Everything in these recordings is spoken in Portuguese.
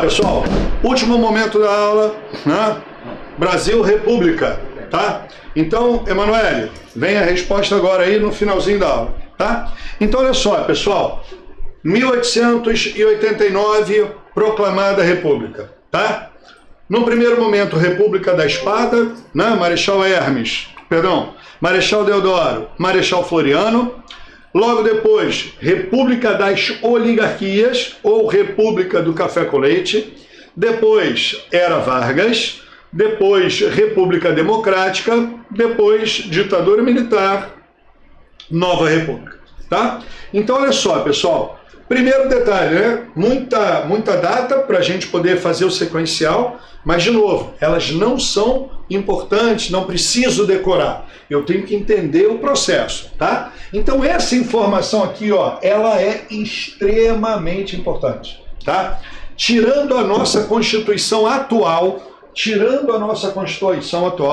pessoal, último momento da aula, né? Brasil, República, tá? Então, Emanuele, vem a resposta agora aí no finalzinho da aula, tá? Então, olha só, pessoal, 1889, proclamada República, tá? No primeiro momento, República da Espada, né? Marechal Hermes, perdão, Marechal Deodoro, Marechal Floriano. Logo depois, República das Oligarquias, ou República do Café com Leite. Depois, Era Vargas. Depois, República Democrática. Depois, Ditadura Militar, Nova República. Tá? Então, olha só, pessoal. Primeiro detalhe, né? Muita data para a gente poder fazer o sequencial, mas, de novo, elas não são importantes, não preciso decorar. Eu tenho que entender o processo, tá? Então, essa informação aqui, ó, ela é extremamente importante, tá? Tirando a nossa Constituição atual,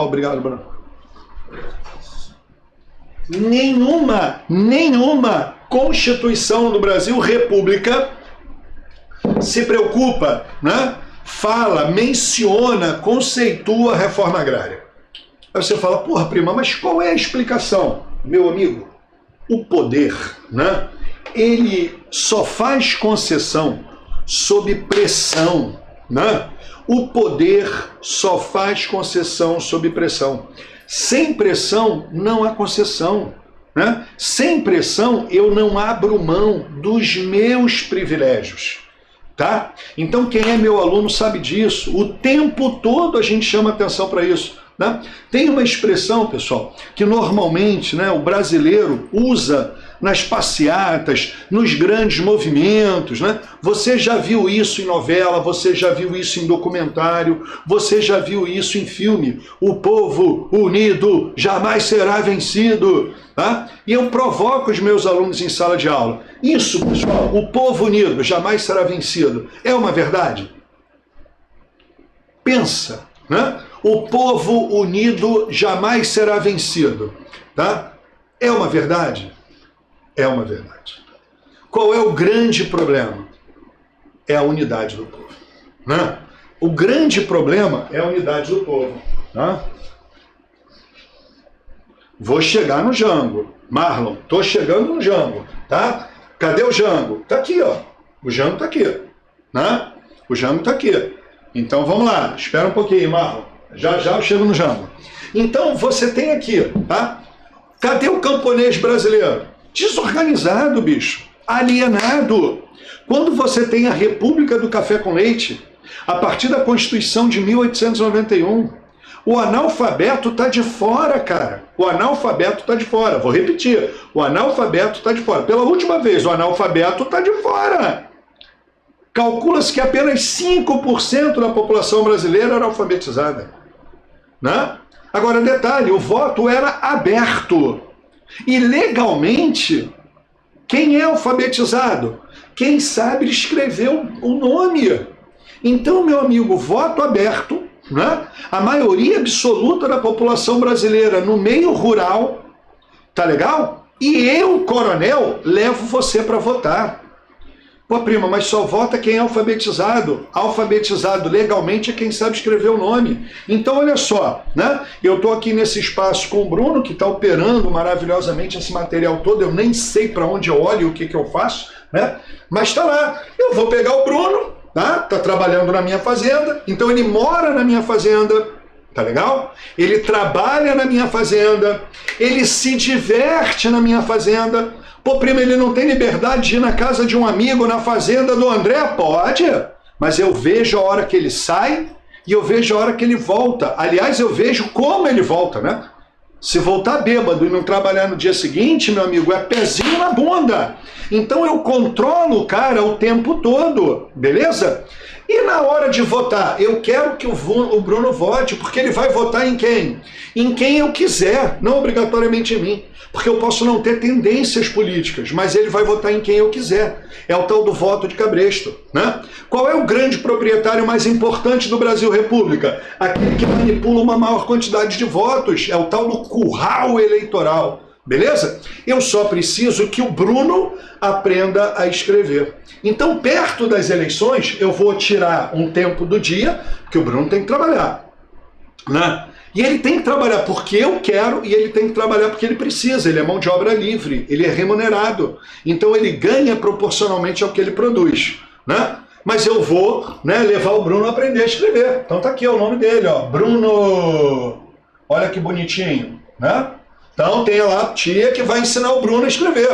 obrigado, Bruno. Nenhuma Constituição do Brasil, República, se preocupa, né? Fala, menciona, conceitua a reforma agrária. Aí você fala, porra, prima, mas qual é a explicação? Meu amigo, o poder, né? Ele só faz concessão sob pressão, né? O poder só faz concessão sob pressão. Sem pressão, não há concessão, né? Sem pressão, eu não abro mão dos meus privilégios. Tá? Então quem é meu aluno sabe disso. O tempo todo a gente chama atenção para isso, né? Tem uma expressão, pessoal, que normalmente, né, o brasileiro usa nas passeatas, nos grandes movimentos, né? Você já viu isso em novela, você já viu isso em documentário, você já viu isso em filme. O povo unido jamais será vencido. Tá? E eu provoco os meus alunos em sala de aula. Isso, pessoal, o povo unido jamais será vencido. É uma verdade? Pensa, né? O povo unido jamais será vencido. Tá? É uma verdade? É uma verdade. Qual é o grande problema? É a unidade do povo. Né? O grande problema é a unidade do povo. Tá? Vou chegar no Jango. Marlon, tô chegando no Jango, tá? Cadê o Jango? Tá aqui, ó. O Jango tá aqui, né? O Jango tá aqui. Então vamos lá, espera um pouquinho, Marlon. Já eu chego no Jango. Então você tem aqui, tá? Cadê o camponês brasileiro? Desorganizado, bicho. Alienado. Quando você tem a República do Café com Leite, a partir da Constituição de 1891, o analfabeto está de fora, cara. O analfabeto está de fora. Vou repetir. O analfabeto está de fora. Pela última vez, o analfabeto está de fora. Calcula-se que apenas 5% da população brasileira era alfabetizada. Né? Agora, detalhe, o voto era aberto. E legalmente, quem é alfabetizado? Quem sabe escrever o nome. Então, meu amigo, voto aberto, né? A maioria absoluta da população brasileira no meio rural, tá legal? E eu, coronel, levo você para votar. Pô, prima, mas só vota quem é alfabetizado. Alfabetizado legalmente é quem sabe escrever o nome. Então, olha só, né? Eu tô aqui nesse espaço com o Bruno, que está operando maravilhosamente esse material todo. Eu nem sei para onde eu olho e o que eu faço, né? Mas tá lá. Eu vou pegar o Bruno, tá trabalhando na minha fazenda, então ele mora na minha fazenda, tá legal? Ele trabalha na minha fazenda, ele se diverte na minha fazenda. Pô, primo, ele não tem liberdade de ir na casa de um amigo, na fazenda do André? Pode, mas eu vejo a hora que ele sai e eu vejo a hora que ele volta. Aliás, eu vejo como ele volta, né? Se voltar bêbado e não trabalhar no dia seguinte, meu amigo, é pezinho na bunda. Então eu controlo o cara o tempo todo, beleza? E na hora de votar, eu quero que o Bruno vote, porque ele vai votar em quem? Em quem eu quiser, não obrigatoriamente em mim. Porque eu posso não ter tendências políticas, mas ele vai votar em quem eu quiser. É o tal do voto de cabresto, né? Qual é o grande proprietário mais importante do Brasil República? Aquele que manipula uma maior quantidade de votos. É o tal do curral eleitoral. Beleza? Eu só preciso que o Bruno aprenda a escrever. Então, perto das eleições, eu vou tirar um tempo do dia, porque o Bruno tem que trabalhar, né? E ele tem que trabalhar porque eu quero e ele tem que trabalhar porque ele precisa. Ele é mão de obra livre, ele é remunerado. Então, ele ganha proporcionalmente ao que ele produz, né? Mas eu vou, né, levar o Bruno a aprender a escrever. Então tá aqui ó, o nome dele, ó, Bruno. Olha que bonitinho, né? Então tem lá a tia que vai ensinar o Bruno a escrever.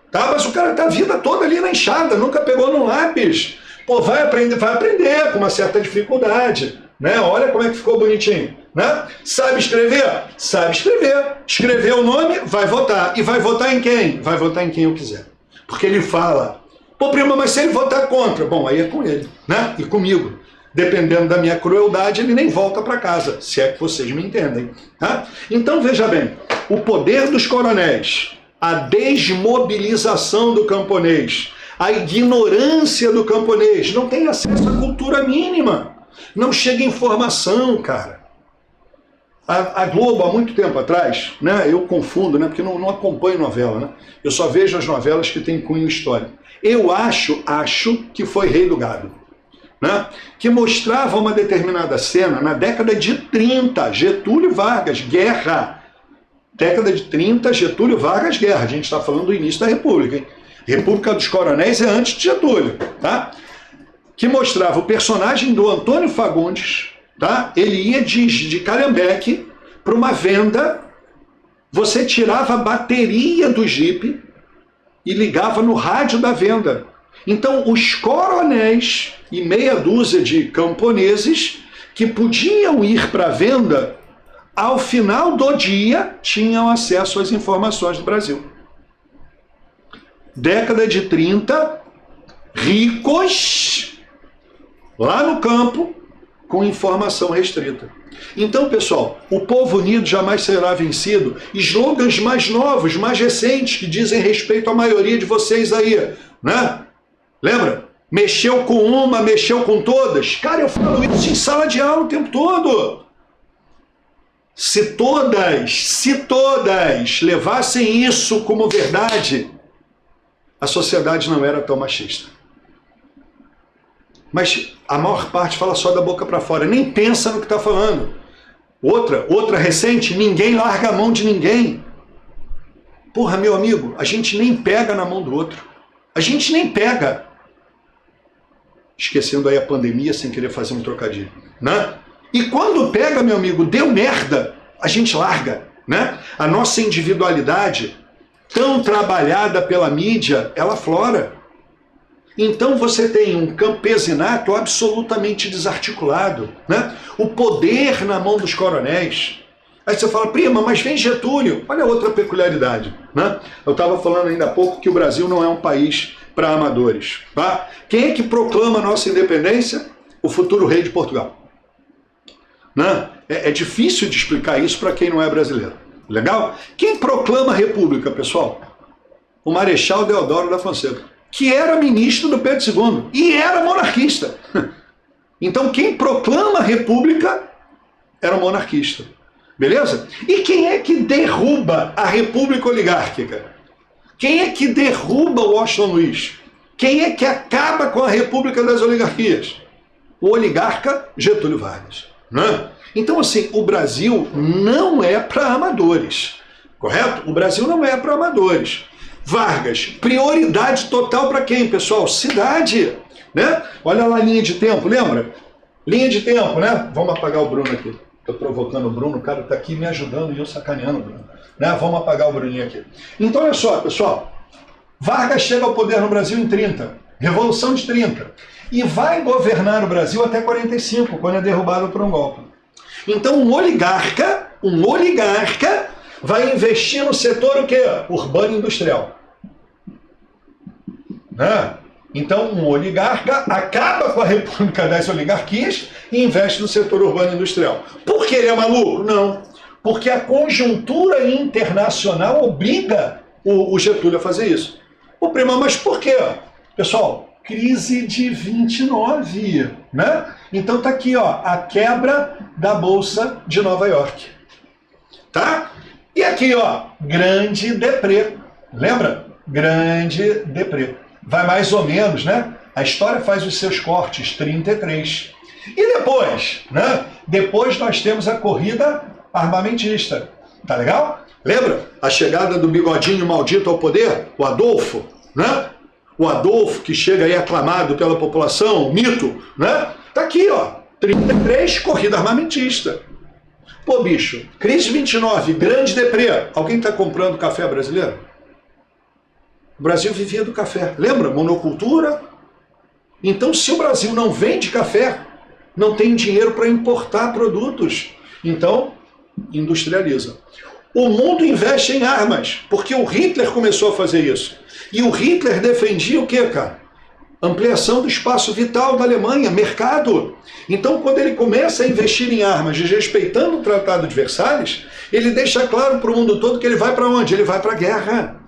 Tá? Mas o cara tá a vida toda ali na enxada, nunca pegou no lápis. Pô, vai aprender com uma certa dificuldade, né? Olha como é que ficou bonitinho, né? Sabe escrever? Sabe escrever. Escreveu o nome, vai votar. E vai votar em quem? Vai votar em quem eu quiser. Porque ele fala, pô, prima, mas se ele votar contra? Bom, aí é com ele, né? E comigo. Dependendo da minha crueldade, ele nem volta para casa, se é que vocês me entendem, tá? Então, veja bem, o poder dos coronéis, a desmobilização do camponês, a ignorância do camponês, não tem acesso à cultura mínima, não chega informação, cara. A Globo, há muito tempo atrás, né, eu confundo, né, porque não acompanho novela, né, eu só vejo as novelas que têm cunho histórico. Eu acho que foi Rei do Gado, né, que mostrava uma determinada cena na década de 30, Getúlio Vargas, guerra. Década de 30, Getúlio Vargas, guerra. A gente está falando do início da República, hein? República dos Coronéis é antes de Getúlio, tá? Que mostrava o personagem do Antônio Fagundes, tá? Ele ia de Calhambeque para uma venda, você tirava a bateria do Jeep e ligava no rádio da venda. Então, os coronéis e meia dúzia de camponeses que podiam ir para a venda, ao final do dia, tinham acesso às informações do Brasil. Década de 30, ricos, lá no campo, com informação restrita. Então, pessoal, o povo unido jamais será vencido. Slogans mais novos, mais recentes, que dizem respeito à maioria de vocês aí, né? Lembra? Mexeu com uma, mexeu com todas. Cara, eu falo isso em sala de aula o tempo todo. Se todas levassem isso como verdade, a sociedade não era tão machista. Mas a maior parte fala só da boca para fora, nem pensa no que está falando. Outra recente, ninguém larga a mão de ninguém. Porra, meu amigo, a gente nem pega na mão do outro. A gente nem pega. Esquecendo aí a pandemia, sem querer fazer um trocadilho, né? E quando pega, meu amigo, deu merda, a gente larga, né? A nossa individualidade, tão trabalhada pela mídia, ela aflora. Então você tem um campesinato absolutamente desarticulado, né? O poder na mão dos coronéis. Aí você fala, prima, mas vem Getúlio. Olha outra peculiaridade, né? Eu estava falando ainda há pouco que o Brasil não é um país para amadores, tá? Quem é que proclama a nossa independência? O futuro rei de Portugal. Né? É difícil de explicar isso para quem não é brasileiro. Legal? Quem proclama a república, pessoal? O Marechal Deodoro da Fonseca, que era ministro do Pedro II e era monarquista. Então quem proclama a república era um monarquista. Beleza? E quem é que derruba a república oligárquica? Quem é que derruba o Washington Luiz? Quem é que acaba com a república das oligarquias? O oligarca Getúlio Vargas. Né? Então, assim, o Brasil não é para amadores. Correto? O Brasil não é para amadores. Vargas, prioridade total para quem, pessoal? Cidade. Né? Olha lá a linha de tempo, lembra? Linha de tempo, né? Vamos apagar o Bruno aqui. Estou provocando o Bruno, o cara está aqui me ajudando e eu sacaneando o Bruno. Né? Vamos apagar o Bruninho aqui. Então, olha só, pessoal. Vargas chega ao poder no Brasil em 30. Revolução de 30. E vai governar o Brasil até 45, quando é derrubado por um golpe. Então, um oligarca vai investir no setor o quê? Urbano industrial. Né? Então, um oligarca acaba com a república das oligarquias e investe no setor urbano industrial. Por que ele é maluco? Não. Porque a conjuntura internacional obriga o Getúlio a fazer isso. O prima, mas por quê? Pessoal, crise de 29, né? Então tá aqui, ó, a quebra da Bolsa de Nova York. Tá? E aqui, ó, Grande Deprê. Lembra? Grande Deprê. Vai mais ou menos, né? A história faz os seus cortes, 33. E depois, né? Depois nós temos a corrida armamentista. Tá legal? Lembra? A chegada do bigodinho maldito ao poder, o Adolfo, né? O Adolfo que chega aí aclamado pela população, mito, né? Tá aqui, ó, 33, corrida armamentista. Pô, bicho, crise 29, Grande Deprê. Alguém tá comprando café brasileiro? O Brasil vivia do café. Lembra? Monocultura. Então, se o Brasil não vende café, não tem dinheiro para importar produtos. Então, industrializa. O mundo investe em armas, porque o Hitler começou a fazer isso. E o Hitler defendia o quê, cara? Ampliação do espaço vital da Alemanha, mercado. Então, quando ele começa a investir em armas, desrespeitando o Tratado de Versalhes, ele deixa claro para o mundo todo que ele vai para onde? Ele vai para a guerra.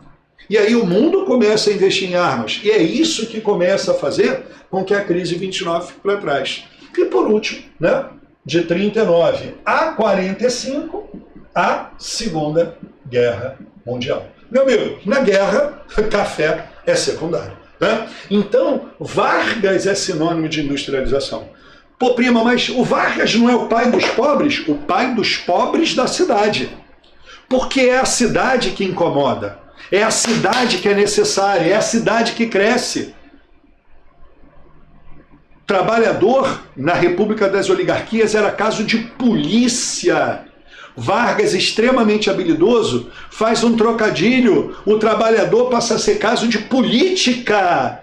E aí o mundo começa a investir em armas. E é isso que começa a fazer com que a crise 29 fique para trás. E por último, né, de 39 a 45, a Segunda Guerra Mundial. Meu amigo, na guerra, café é secundário. Né? Então, Vargas é sinônimo de industrialização. Pô, prima, mas o Vargas não é o pai dos pobres? O pai dos pobres da cidade. Porque é a cidade que incomoda. É a cidade que é necessária, é a cidade que cresce. Trabalhador na República das Oligarquias era caso de polícia. Vargas, extremamente habilidoso, faz um trocadilho. O trabalhador passa a ser caso de política.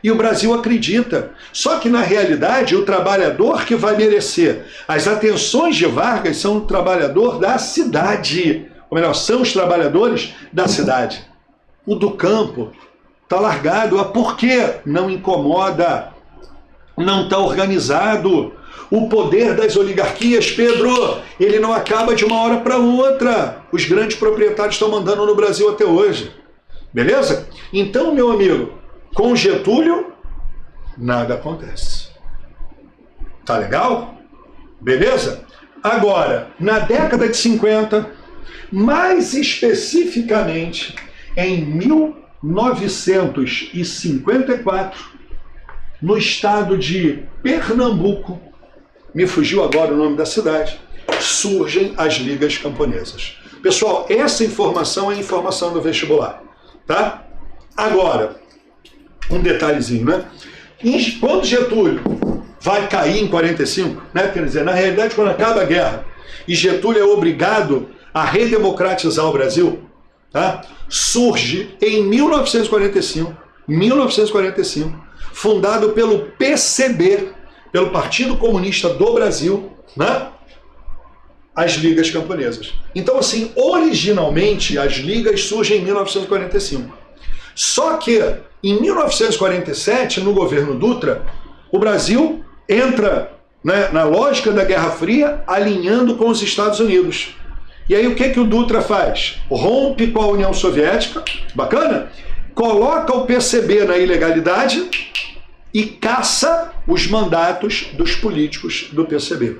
E o Brasil acredita. Só que, na realidade, o trabalhador que vai merecer as atenções de Vargas são o trabalhador da cidade. Ou melhor, são os trabalhadores da cidade. O do campo está largado. Por quê? Não incomoda. Não está organizado. O poder das oligarquias, Pedro, ele não acaba de uma hora para outra. Os grandes proprietários estão mandando no Brasil até hoje. Beleza? Então, meu amigo, com Getúlio, nada acontece. Tá legal? Beleza? Agora, na década de 50, mais especificamente em 1954, no estado de Pernambuco, me fugiu agora o nome da cidade, surgem as ligas camponesas. Pessoal, essa informação é informação do vestibular, tá? Agora, um detalhezinho, né? Quando Getúlio vai cair em 45, né? Quer dizer, na realidade, quando acaba a guerra e Getúlio é obrigado a redemocratizar o Brasil, tá? Surge em 1945, fundado pelo PCB, pelo Partido Comunista do Brasil, né? As ligas camponesas. Então, assim, originalmente as ligas surgem em 1945. Só que em 1947, no governo Dutra, o Brasil entra, né, na lógica da Guerra Fria, alinhando com os Estados Unidos. E aí o que o Dutra faz? Rompe com a União Soviética, bacana? Coloca o PCB na ilegalidade e caça os mandatos dos políticos do PCB.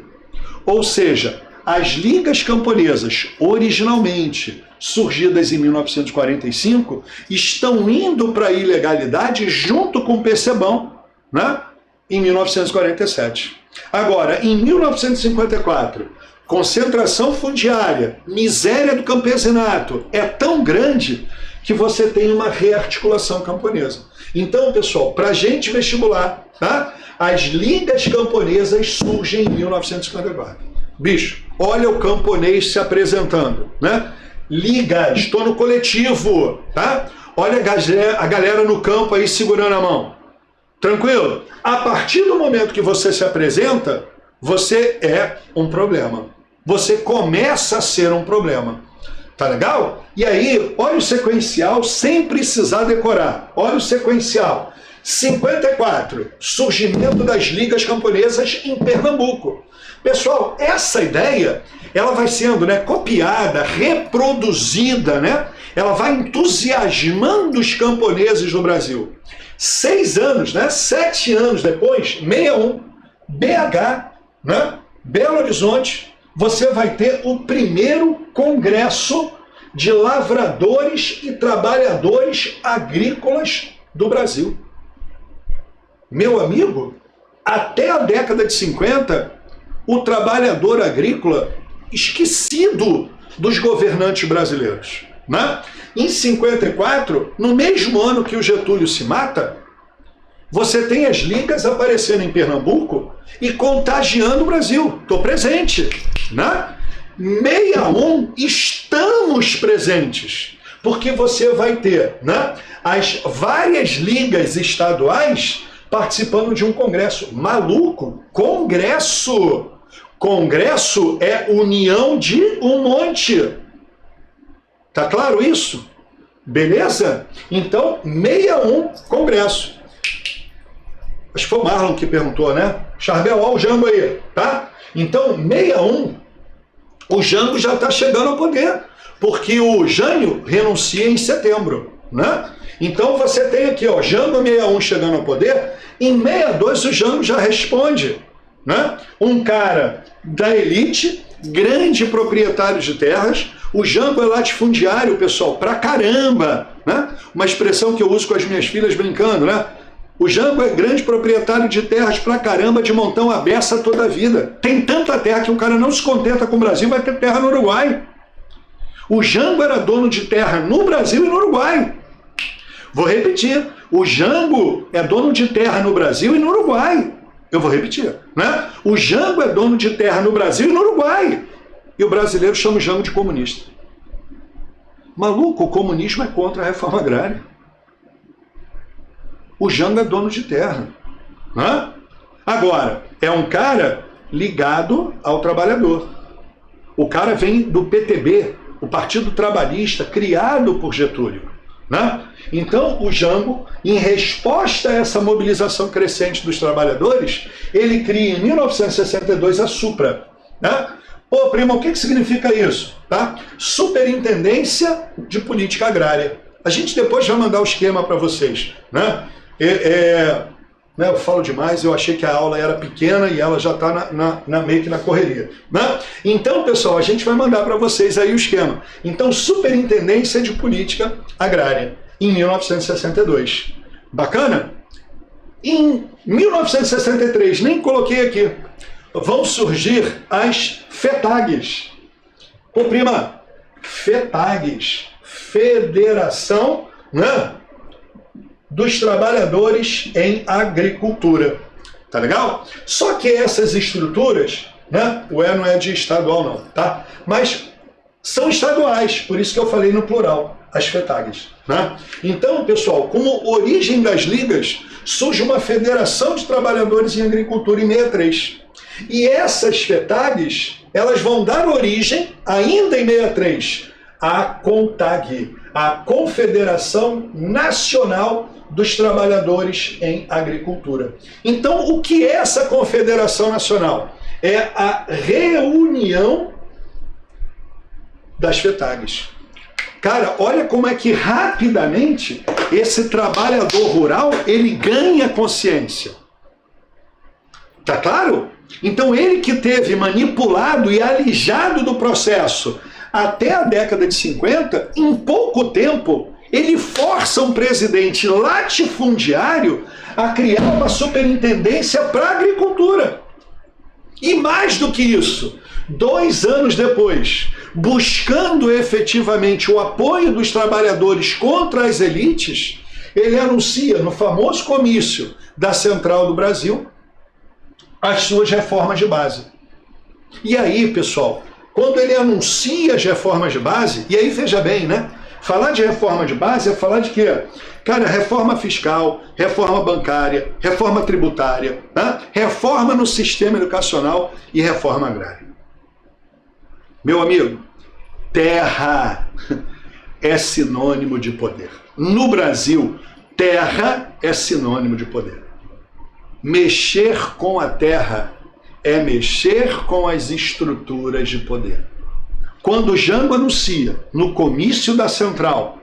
Ou seja, as ligas camponesas, originalmente surgidas em 1945, estão indo para a ilegalidade junto com o PCBão, né? Em 1947. Agora, em 1954, concentração fundiária, miséria do campesinato é tão grande que você tem uma rearticulação camponesa. Então, pessoal, para gente vestibular, tá? As ligas camponesas surgem em 1954. Bicho, olha o camponês se apresentando, né? Ligas, estou no coletivo, tá? Olha a galera no campo aí segurando a mão. Tranquilo? A partir do momento que você se apresenta, você é um problema. Você começa a ser um problema. Tá legal? E aí, olha o sequencial sem precisar decorar. Olha o sequencial. 54, surgimento das ligas camponesas em Pernambuco. Pessoal, essa ideia, ela vai sendo, né, copiada, reproduzida, né? Ela vai entusiasmando os camponeses no Brasil. 6 anos, né? 7 anos depois, 61, BH, né? Belo Horizonte, você vai ter o primeiro congresso de lavradores e trabalhadores agrícolas do Brasil. Meu amigo, até a década de 50, o trabalhador agrícola esquecido dos governantes brasileiros, né? Em 54, no mesmo ano que o Getúlio se mata, você tem as ligas aparecendo em Pernambuco e contagiando o Brasil. Estou presente, né? 61, estamos presentes, porque você vai ter, né, as várias ligas estaduais participando de um congresso. Maluco, congresso! Congresso é união de um monte. Tá claro isso? Beleza? Então, 61, congresso. Acho que foi o Marlon que perguntou, né? Charbel, olha o Jango aí, tá? Então, 61, o Jango já está chegando ao poder, porque o Jânio renuncia em setembro, né? Então você tem aqui, ó, Jango 61 chegando ao poder, em 62 o Jango já responde, né? Um cara da elite, grande proprietário de terras, o Jango é latifundiário, pessoal, pra caramba, né? Uma expressão que eu uso com as minhas filhas brincando, né? O Jango é grande proprietário de terras pra caramba, de montão a beça toda a vida. Tem tanta terra que o cara não se contenta com o Brasil, vai ter terra no Uruguai. O Jango era dono de terra no Brasil e no Uruguai. Vou repetir, o Jango é dono de terra no Brasil e no Uruguai. Eu vou repetir, né? O Jango é dono de terra no Brasil e no Uruguai. E o brasileiro chama o Jango de comunista. Maluco, o comunismo é contra a reforma agrária. O Jango é dono de terra, né? Agora, é um cara ligado ao trabalhador. O cara vem do PTB, o Partido Trabalhista, criado por Getúlio, né? Então, o Jango, em resposta a essa mobilização crescente dos trabalhadores, ele cria em 1962 a SUPRA, né? Pô, primo, o que significa isso? Tá? Superintendência de Política Agrária. A gente depois vai mandar o esquema para vocês, né? Né, eu falo demais, eu achei que a aula era pequena e ela já está meio que na correria, né? Então, pessoal, a gente vai mandar para vocês aí o esquema. Então, Superintendência de Política Agrária, em 1962. Bacana? Em 1963, nem coloquei aqui, vão surgir as FETAGs. Ô, prima, FETAGs, Federação, né, dos Trabalhadores em Agricultura. Tá legal? Só que essas estruturas, né, o E não é de estadual não, tá? Mas são estaduais, por isso que eu falei no plural, as FETAGs, né? Então, pessoal, como origem das ligas, surge uma Federação de Trabalhadores em Agricultura em 63. E essas FETAGs, elas vão dar origem, ainda em 63, à CONTAG, a Confederação Nacional dos Trabalhadores em Agricultura. Então, o que é essa Confederação Nacional? É a reunião das FETAGs. Cara, olha como é que rapidamente esse trabalhador rural, ele ganha consciência. Tá claro? Então, ele que teve manipulado e alijado do processo até a década de 50, em pouco tempo, ele força um presidente latifundiário a criar uma superintendência para a agricultura. E mais do que isso, 2 anos depois, buscando efetivamente o apoio dos trabalhadores contra as elites, ele anuncia no famoso comício da Central do Brasil as suas reformas de base. E aí, pessoal, quando ele anuncia as reformas de base, e aí veja bem, né? Falar de reforma de base é falar de quê? Cara, reforma fiscal, reforma bancária, reforma tributária, né? Reforma no sistema educacional e reforma agrária. Meu amigo, terra é sinônimo de poder. No Brasil, terra é sinônimo de poder. Mexer com a terra é mexer com as estruturas de poder. Quando o Jango anuncia, no comício da Central,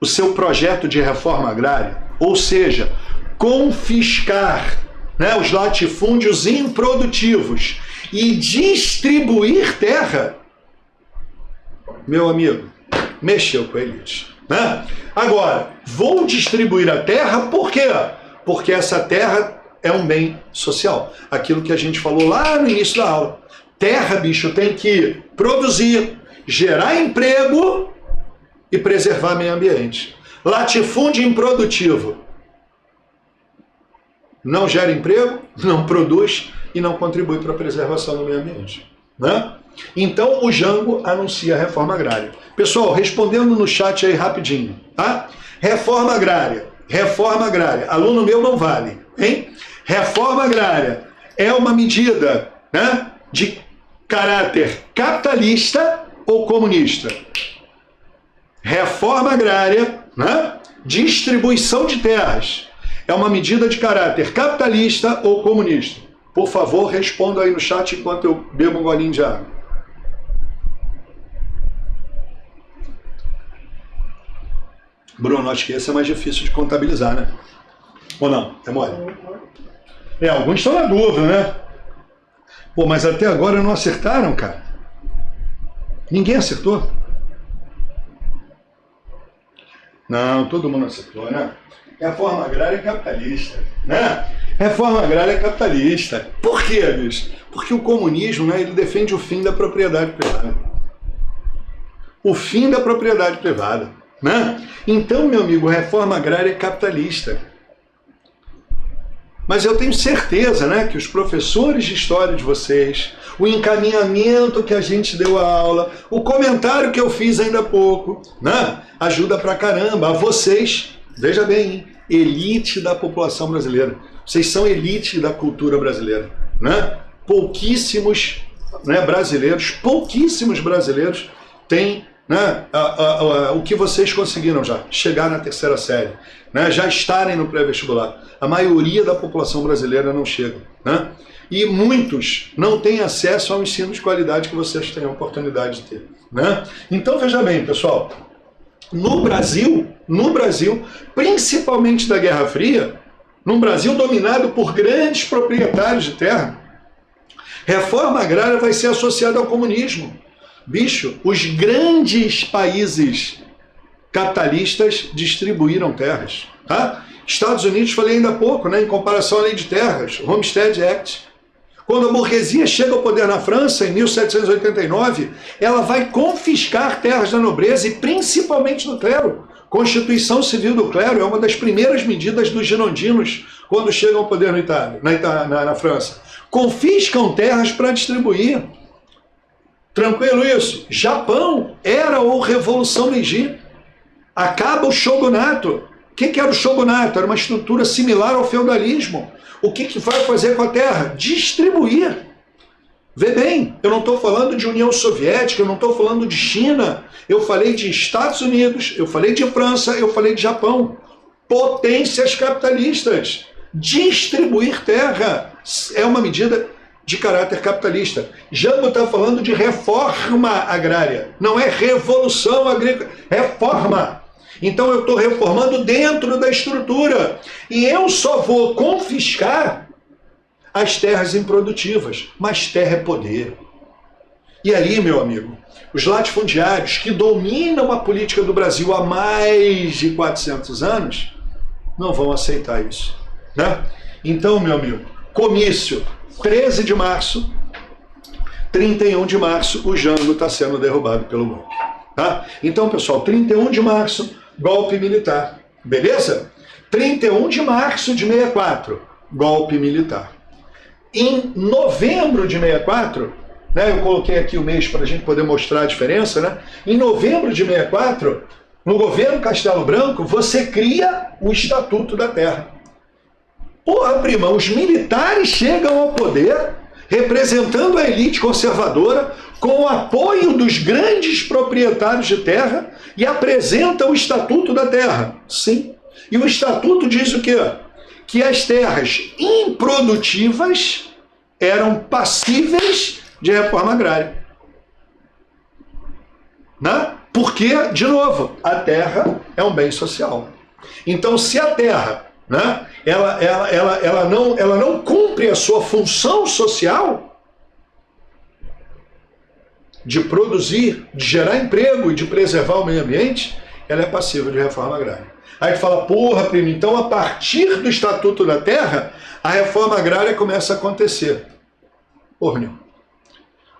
o seu projeto de reforma agrária, ou seja, confiscar, né, os latifúndios improdutivos e distribuir terra, meu amigo, mexeu com a elite. Né? Agora, vou distribuir a terra por quê? Porque essa terra é um bem social. Aquilo que a gente falou lá no início da aula. Terra, bicho, tem que produzir, gerar emprego e preservar meio ambiente. Latifúndio improdutivo. Não gera emprego, não produz e não contribui para a preservação do meio ambiente. Né? Então o Jango anuncia a reforma agrária. Pessoal, respondendo no chat aí rapidinho, tá? Reforma agrária. Reforma agrária. Aluno meu não vale, hein? Reforma agrária é uma medida, né, de caráter capitalista ou comunista? Reforma agrária, né, distribuição de terras, é uma medida de caráter capitalista ou comunista? Por favor, responda aí no chat enquanto eu bebo um golinho de água. Bruno, acho que esse é mais difícil de contabilizar, né? Ou não? É mole? Alguns estão na dúvida, né? Pô, mas até agora não acertaram, cara. Ninguém acertou. Não, todo mundo acertou, né? Reforma agrária é capitalista, né? Reforma agrária é capitalista. Por quê, bicho? Porque o comunismo, né, ele defende o fim da propriedade privada. O fim da propriedade privada, né? Então, meu amigo, reforma agrária é capitalista. Mas eu tenho certeza, né, que os professores de história de vocês, o encaminhamento que a gente deu à aula, o comentário que eu fiz ainda há pouco, né, ajuda pra caramba a vocês, veja bem, hein, elite da população brasileira. Vocês são elite da cultura brasileira, né? Pouquíssimos, né, pouquíssimos brasileiros têm, né, o que vocês conseguiram já, chegar na terceira série, né, já estarem no pré-vestibular. A maioria da população brasileira não chega, né? E muitos não têm acesso ao ensino de qualidade que vocês têm a oportunidade de ter, né? Então veja bem, pessoal, no Brasil, principalmente da Guerra Fria, num Brasil dominado por grandes proprietários de terra, reforma agrária vai ser associada ao comunismo. Bicho, os grandes países capitalistas distribuíram terras, tá? Estados Unidos, falei ainda há pouco, né, em comparação à lei de terras, Homestead Act. Quando a burguesia chega ao poder na França, em 1789, ela vai confiscar terras da nobreza e principalmente do clero. Constituição Civil do Clero é uma das primeiras medidas dos girondinos quando chegam ao poder na França. Confiscam terras para distribuir. Tranquilo isso? Japão, era ou Revolução Meiji. Acaba o shogunato. O que era o shogunato? Era uma estrutura similar ao feudalismo. O que vai fazer com a terra? Distribuir. Vê bem, eu não estou falando de União Soviética, eu não estou falando de China, eu falei de Estados Unidos, eu falei de França, eu falei de Japão. Potências capitalistas. Distribuir terra é uma medida de caráter capitalista. Jango está falando de reforma agrária, não é revolução agrícola, reforma. Então eu estou reformando dentro da estrutura. E eu só vou confiscar as terras improdutivas. Mas terra é poder. E aí, meu amigo, os latifundiários que dominam a política do Brasil há mais de 400 anos não vão aceitar isso, né? Então, meu amigo, comício, 13 de março, 31 de março, o Jango está sendo derrubado pelo golpe. Tá? Então, pessoal, 31 de março, golpe militar. Beleza? 31 de março de 64, golpe militar. Em novembro de 64, né, eu coloquei aqui o mês para a gente poder mostrar a diferença, né? Em novembro de 64, no governo Castelo Branco, você cria o Estatuto da Terra. Porra, prima, os militares chegam ao poder representando a elite conservadora com o apoio dos grandes proprietários de terra e apresentam o Estatuto da Terra. Sim. E o Estatuto diz o quê? Que as terras improdutivas eram passíveis de reforma agrária. Né? Porque, de novo, a terra é um bem social. Então, se a terra, né, ela não cumpre a sua função social, de produzir, de gerar emprego e de preservar o meio ambiente, ela é passível de reforma agrária. Aí tu fala, porra, primo, então a partir do Estatuto da Terra, a reforma agrária começa a acontecer. Porra, não.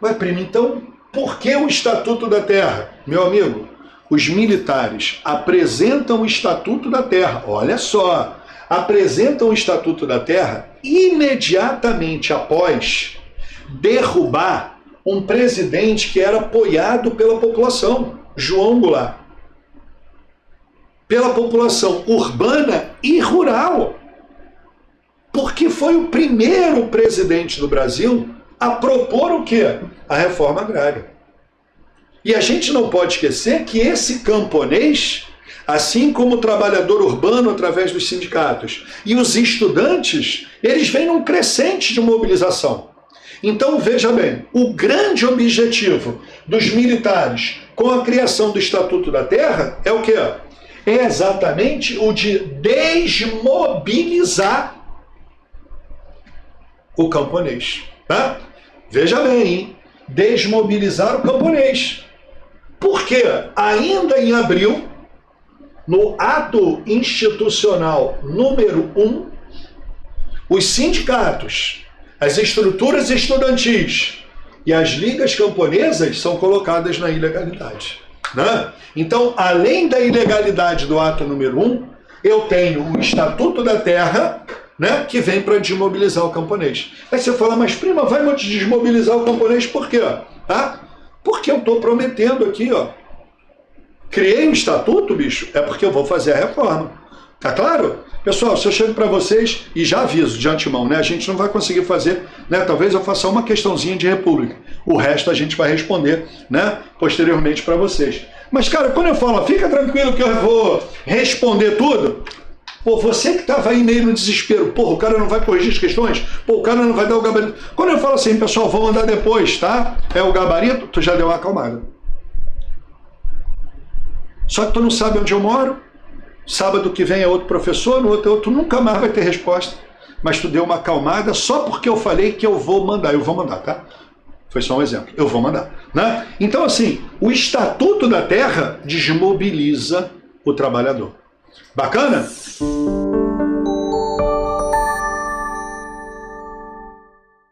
Ué, primo, então por que o Estatuto da Terra? Meu amigo, os militares apresentam o Estatuto da Terra, olha só, apresentam o Estatuto da Terra imediatamente após derrubar um presidente que era apoiado pela população, João Goulart. Pela população urbana e rural. Porque foi o primeiro presidente do Brasil a propor o quê? A reforma agrária. E a gente não pode esquecer que esse camponês, assim como o trabalhador urbano através dos sindicatos e os estudantes, eles vêm num crescente de mobilização. Então, veja bem, o grande objetivo dos militares com a criação do Estatuto da Terra é o quê? É exatamente o de desmobilizar o camponês. Tá? Veja bem, hein? Desmobilizar o camponês. Porque ainda em abril, no ato institucional número 1, os sindicatos, as estruturas estudantis e as ligas camponesas são colocadas na ilegalidade. Né? Então, além da ilegalidade do ato número 1, eu tenho o Estatuto da Terra, né, que vem para desmobilizar o camponês. Aí você fala, mas prima, vai desmobilizar o camponês por quê? Tá? Porque eu estou prometendo aqui, ó. Criei um estatuto, bicho, é porque eu vou fazer a reforma. Tá claro? Pessoal, se eu chego para vocês, e já aviso de antemão, né? A gente não vai conseguir fazer, né? Talvez eu faça uma questãozinha de república. O resto a gente vai responder, né? Posteriormente para vocês. Mas, cara, quando eu falo, fica tranquilo que eu vou responder tudo, pô, você que estava aí meio no desespero, pô, o cara não vai corrigir as questões, pô, o cara não vai dar o gabarito. Quando eu falo assim, pessoal, vou mandar depois, tá? É o gabarito, tu já deu uma acalmada. Só que tu não sabe onde eu moro, sábado que vem é outro professor, no outro tu nunca mais vai ter resposta. Mas tu deu uma acalmada só porque eu falei que eu vou mandar, tá? Foi só um exemplo, eu vou mandar, né? Então, assim, o Estatuto da Terra desmobiliza o trabalhador. Bacana?